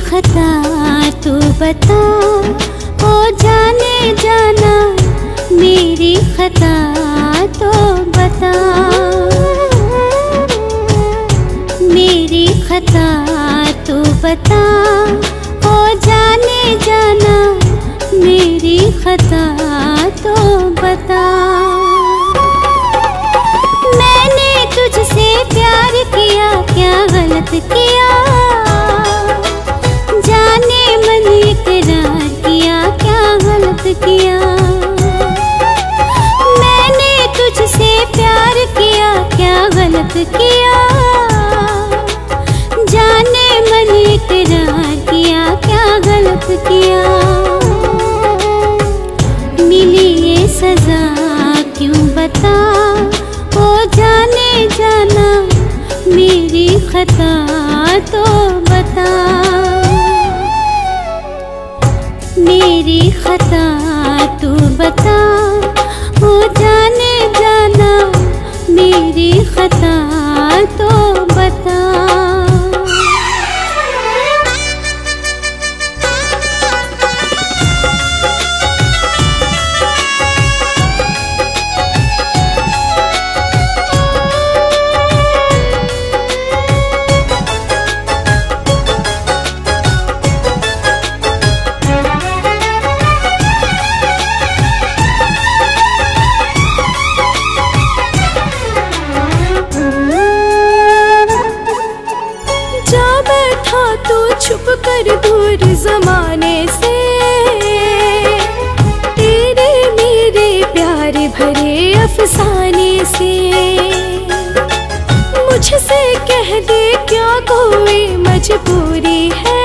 खता तू बता, ओ जाने जाना मेरी खता तो बता। मेरी खता तू बता, ओ जाने जाना मेरी खता तो बता। मैंने तुझसे प्यार किया, क्या गलत किया? जाने मन इकरार किया, क्या गलत किया? मैंने तुझसे प्यार किया, क्या गलत किया? जाने मन इकरार किया, क्या गलत किया? मिली ये सजा क्यों बता, ओ जाने जाना मेरी खता तो बता। मेरी खता तू बता, ओ जाने जाना मेरी खता तो बता। छुप कर दूर जमाने से, तेरे मेरे प्यार भरे अफसाने से। मुझसे कह दे क्या कोई मजबूरी है,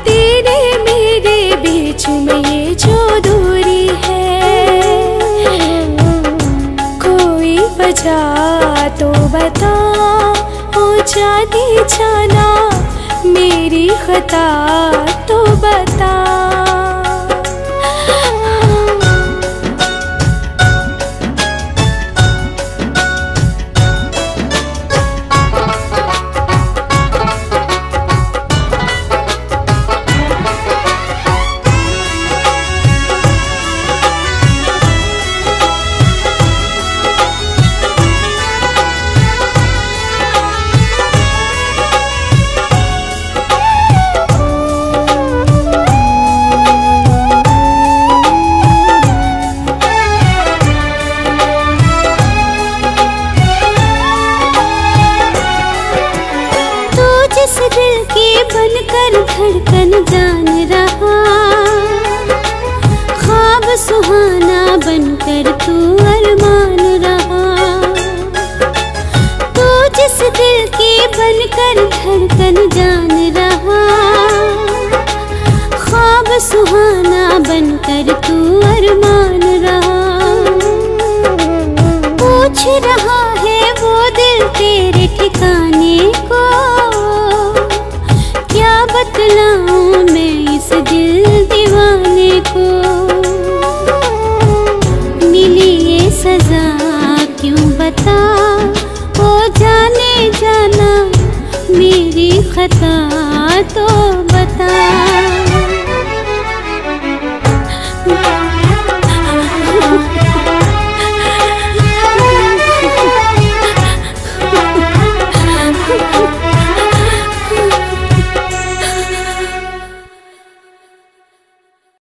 तेरे मेरे बीच में ये जो दूरी है। कोई वजह तो बता, ओ जाने जाना मेरी खता तो बता। दिल की बनकर धड़कन जान रहा, ख्वाब सुहाना बनकर तू अरमान रहा। तू जिस दिल की बनकर धड़कन जान रहा, ख्वाब सुहाना बनकर तू अरमान रहा। पूछ रहा है वो दिल तेरे ठिकाने को, क्या बतलाऊं मैं इस दिल दीवाने को। मिली ये सजा क्यों बता, ओ जाने जाना मेरी खता तो